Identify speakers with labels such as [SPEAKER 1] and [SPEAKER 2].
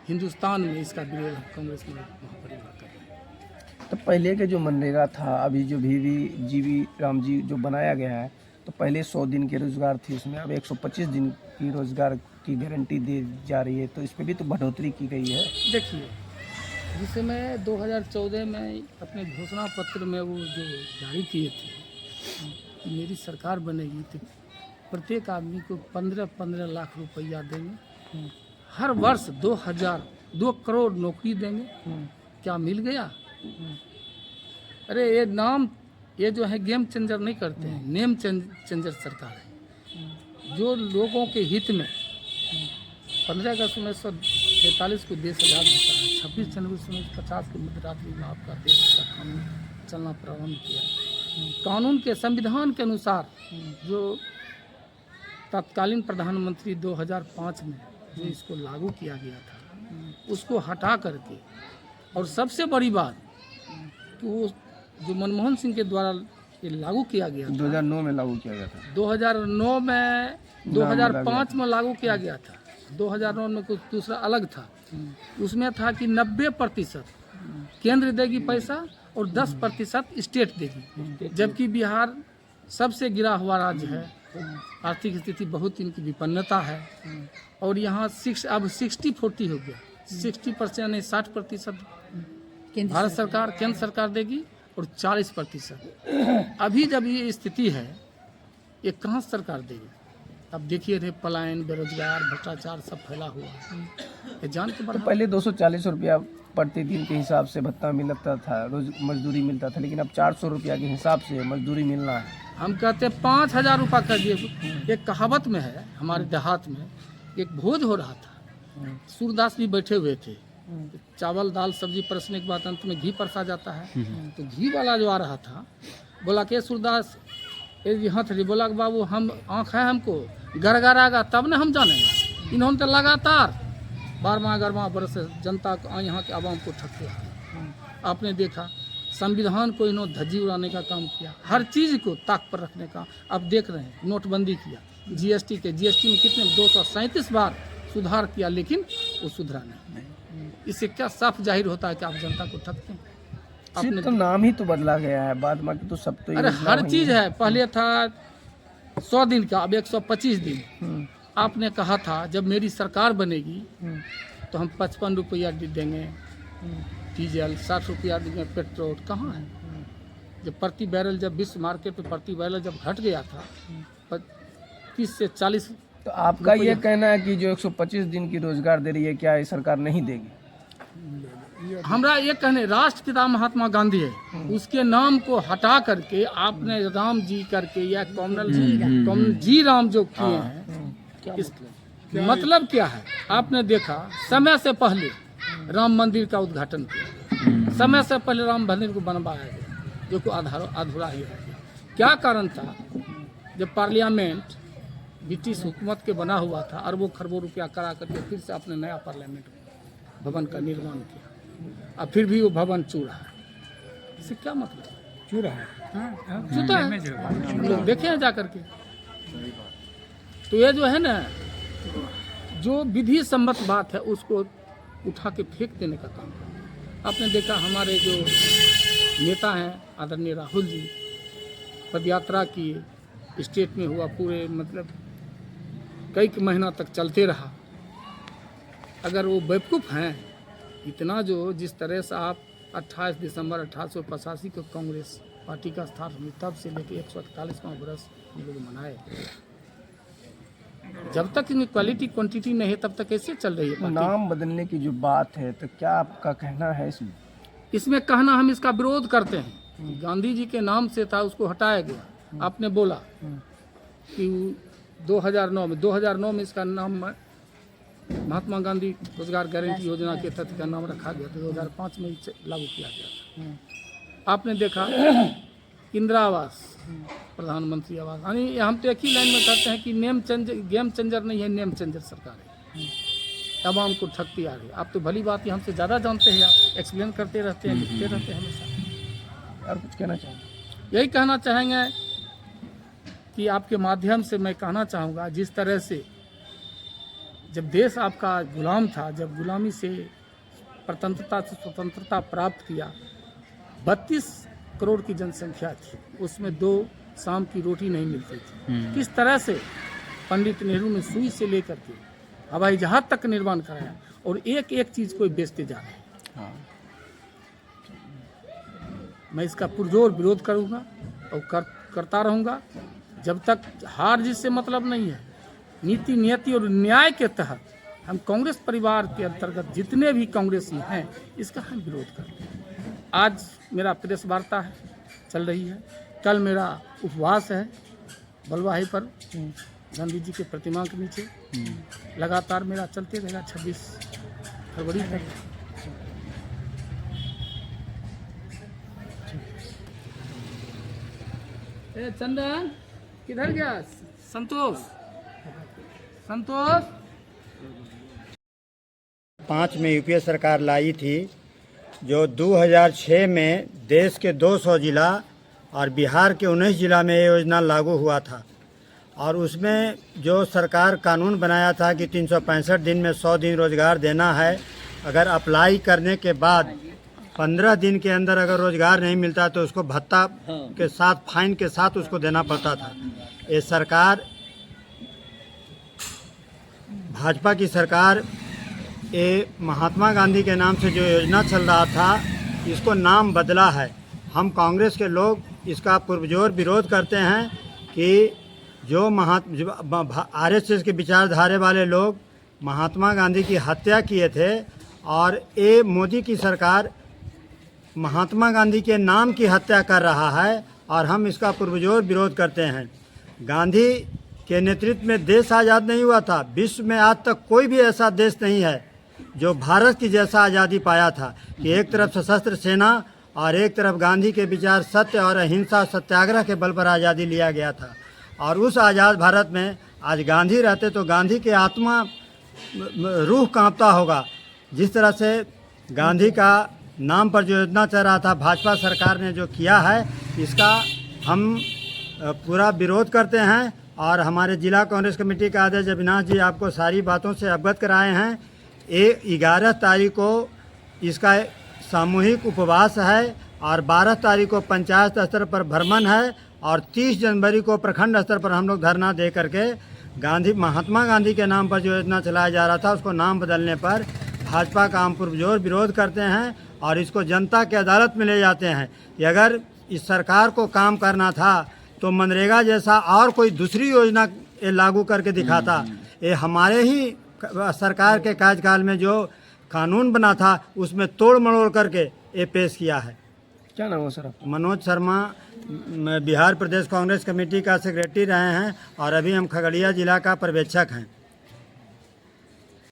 [SPEAKER 1] हिंदुस्तान में इसका विरोध कांग्रेस में महापरिवार कर रहे हैं।
[SPEAKER 2] तो पहले के जो मनरेगा था, अभी जो जीवी राम जी जो बनाया गया है, तो पहले 100 दिन के रोजगार थी, उसमें अब 125 दिन की रोजगार की गारंटी दी जा रही है, तो इसमें भी तो बढ़ोतरी की गई है।
[SPEAKER 1] देखिए, जिस समय 2014 में अपने घोषणा पत्र में वो जो जारी किए थे कि मेरी सरकार बनेगी तो प्रत्येक आदमी को 15-15 लाख रुपया देंगे, हर वर्ष 2 करोड़ नौकरी देंगे। क्या मिल गया? अरे ये जो है गेम चेंजर नहीं करते हैं, नेम चेंजर सरकार है जो लोगों के हित में 15 अगस्त 1943 को देश आजाद होता है, 26 जनवरी 1950 की मध्यरात्रि में आपका देश का कानून चलना प्रारंभ किया। कानून के संविधान के अनुसार जो तत्कालीन प्रधानमंत्री 2005 में जो इसको लागू किया गया था, उसको हटा करके, और सबसे बड़ी बात कि वो जो मनमोहन सिंह के द्वारा ये लागू किया गया था,
[SPEAKER 2] 2009 में लागू किया गया था,
[SPEAKER 1] 2009 में 2005 में लागू किया गया था, 2009 में कुछ दूसरा अलग था। उसमें था कि 90% केंद्र देगी पैसा और 10% स्टेट देगी, जबकि बिहार सबसे गिरा हुआ राज्य है, आर्थिक स्थिति बहुत इनकी विपन्नता है, और यहाँ अब 60-40 हो गया, 60% यानी 60% भारत सरकार केंद्र सरकार देगी और 40%। अभी जब ये स्थिति है, ये कहाँ सरकार देगी? अब देखिए रे, पलायन, बेरोजगार, भ्रष्टाचार सब फैला हुआ है, ये जान के
[SPEAKER 2] तो पहले 240 रुपया प्रतिदिन के हिसाब से भत्ता मिलता था, रोज मजदूरी मिलता था, लेकिन अब 400 रुपया के हिसाब से मजदूरी मिलना है।
[SPEAKER 1] हम कहते हैं 5,000 रुपया कर दिए। एक कहावत में है, हमारे देहात में एक भोज हो रहा था, सूरदास भी बैठे हुए थे, चावल दाल सब्जी परसने के बाद अंत में घी परसा जाता है, तो घी वाला जो आ रहा था बोला कि सूरदास हाथ रे, बोला कि बाबू हम आँख है हमको, गरगरागा तब न हम जानेंगे। इन्होंने तो लगातार 12 बरस जनता को, यहाँ के आवाम को ठग किया। आपने देखा संविधान को इन्होंने धज्जी उड़ाने का काम किया, हर चीज़ को ताक पर रखने का। अब देख रहे हैं नोटबंदी किया, जीएसटी में कितने 237 बार सुधार किया, लेकिन वो सुधरा नहीं। इससे क्या साफ जाहिर होता है कि आप जनता को ठगते हैं।
[SPEAKER 2] सिर्फ तो नाम ही तो बदला गया है, बाद में तो सब तो
[SPEAKER 1] अरे हर चीज़ है, पहले था 100 दिन का, अब 125 दिन। आपने कहा था जब मेरी सरकार बनेगी तो हम 55 रुपया देंगे डीजल, 60 रुपया देंगे पेट्रोल। कहाँ है? जब प्रति बैरल, जब विश्व मार्केट पे प्रति बैरल जब घट गया था 30 से 40।
[SPEAKER 2] तो आपका ये कहना है कि जो 125 दिन की रोजगार दे रही है, क्या ये सरकार नहीं देगी?
[SPEAKER 1] हमरा ये कहने, राष्ट्रपिता महात्मा गांधी है, उसके नाम को हटा करके आपने राम जी करके या कॉमनल जी राम जो किए हैं, इस मतलब क्या है? आपने देखा समय से पहले राम मंदिर का उद्घाटन किया, समय से पहले राम मंदिर को बनवाया गया, जो को अधूरा ही रह गया। क्या कारण था? जब पार्लियामेंट ब्रिटिश हुकूमत के बना हुआ था, अरबों खरबों रुपया करा करके फिर से आपने नया पार्लियामेंट भवन का निर्माण किया, अब फिर भी वो भवन चूरा है। इससे क्या मतलब? चूरा है, चूता है, लोग देखे हैं जा करके। तो ये जो है ना, जो विधि सम्मत बात है उसको उठा के फेंक देने का काम है। आपने देखा हमारे जो नेता हैं आदरणीय राहुल जी, पद यात्रा की, स्टेट में हुआ, पूरे मतलब कई महीना तक चलते रहा। अगर वो बेवकूफ़ हैं इतना, जो जिस तरह से आप 28 दिसंबर 1885 को कांग्रेस पार्टी का स्थापना हुई, तब से लेकर 141वां बरस ये लोग मनाए। जब तक इनकी क्वालिटी क्वांटिटी नहीं है तब तक कैसे चल रही है पार्टी?
[SPEAKER 2] नाम बदलने की जो बात है, तो क्या आपका कहना है इसमें?
[SPEAKER 1] इसमें कहना, हम इसका विरोध करते हैं। गांधी जी के नाम से था, उसको हटाया गया। आपने बोला कि 2009 में इसका नाम महात्मा गांधी रोजगार गारंटी योजना के तहत का नाम रखा गया था, 2005 में लागू किया गया था। आपने देखा इंदिरा आवास, प्रधानमंत्री आवास, यानी हम तो एक ही लाइन में कहते हैं कि गेम चेंजर नहीं है, नेम चेंजर सरकार है, आवाम को ठगती आ रही है। आप तो भली बात है, हमसे ज़्यादा जानते हैं, आप एक्सप्लेन करते रहते हैं, लिखते रहते हैं हमेशा।
[SPEAKER 2] और कुछ कहना चाहेंगे?
[SPEAKER 1] यही कहना चाहेंगे कि आपके माध्यम से मैं कहना चाहूँगा, जिस तरह से जब देश आपका गुलाम था, जब गुलामी से स्वतंत्रता से स्वतंत्रता प्राप्त किया, 32 करोड़ की जनसंख्या थी, उसमें 2 शाम की रोटी नहीं मिलती थी। किस तरह से पंडित नेहरू ने सुई से लेकर के हवाई जहाज तक निर्माण कराया और एक एक चीज़ को बेचते जा रहे हैं। मैं इसका पुरजोर विरोध करूंगा और करता रहूंगा जब तक हार जीत से मतलब नहीं है। नीति नियति और न्याय के तहत हम कांग्रेस परिवार के अंतर्गत जितने भी कांग्रेसी हैं इसका हम विरोध करते हैं। आज मेरा प्रेस वार्ता है, चल रही है, कल मेरा उपवास है बलवाही पर गांधी जी के प्रतिमा के नीचे, लगातार मेरा चलते रहेगा 26 फरवरी तक। चंदन किधर गया? संतोष
[SPEAKER 3] 5 में यूपीए सरकार लाई थी, जो 2006 में देश के 200 जिला और बिहार के 19 जिला में ये योजना लागू हुआ था। और उसमें जो सरकार कानून बनाया था कि 365 दिन में 100 दिन रोजगार देना है, अगर अप्लाई करने के बाद 15 दिन के अंदर अगर रोजगार नहीं मिलता तो उसको भत्ता के साथ, फाइन के साथ उसको देना पड़ता था। ये सरकार, भाजपा की सरकार, ये महात्मा गांधी के नाम से जो योजना चल रहा था इसको नाम बदला है। हम कांग्रेस के लोग इसका पुरजोर विरोध करते हैं कि जो आरएसएस के विचारधारे वाले लोग महात्मा गांधी की हत्या किए थे और ये मोदी की सरकार महात्मा गांधी के नाम की हत्या कर रहा है और हम इसका पुरजोर विरोध करते हैं। गांधी के नेतृत्व में देश आज़ाद नहीं हुआ था। विश्व में आज तक कोई भी ऐसा देश नहीं है जो भारत की जैसा आज़ादी पाया था कि एक तरफ सशस्त्र सेना और एक तरफ गांधी के विचार सत्य और अहिंसा सत्याग्रह के बल पर आज़ादी लिया गया था। और उस आज़ाद भारत में आज गांधी रहते तो गांधी के आत्मा रूह कांपता होगा। जिस तरह से गांधी का नाम पर जो योजना चल रहा था, भाजपा सरकार ने जो किया है, इसका हम पूरा विरोध करते हैं। और हमारे जिला कांग्रेस कमेटी का अध्यक्ष अविनाश जी आपको सारी बातों से अवगत कराए हैं। 11 तारीख को इसका सामूहिक उपवास है और 12 तारीख को पंचायत स्तर पर भ्रमण है और 30 जनवरी को प्रखंड स्तर पर हम लोग धरना दे करके महात्मा गांधी के नाम पर जो योजना चलाया जा रहा था उसको नाम बदलने पर भाजपा का हम पुरजोर विरोध करते हैं और इसको जनता के अदालत में ले जाते हैं कि अगर इस सरकार को काम करना था तो मनरेगा जैसा और कोई दूसरी योजना लागू करके दिखाता। ये हमारे ही सरकार के कार्यकाल में जो कानून बना था उसमें तोड़ मरोड़ करके ये पेश किया है।
[SPEAKER 2] क्या नाम है सर आपका?
[SPEAKER 3] मनोज शर्मा, बिहार प्रदेश कांग्रेस कमेटी का सेक्रेटरी रहे हैं और अभी हम खगड़िया जिला का पर्यवेक्षक हैं।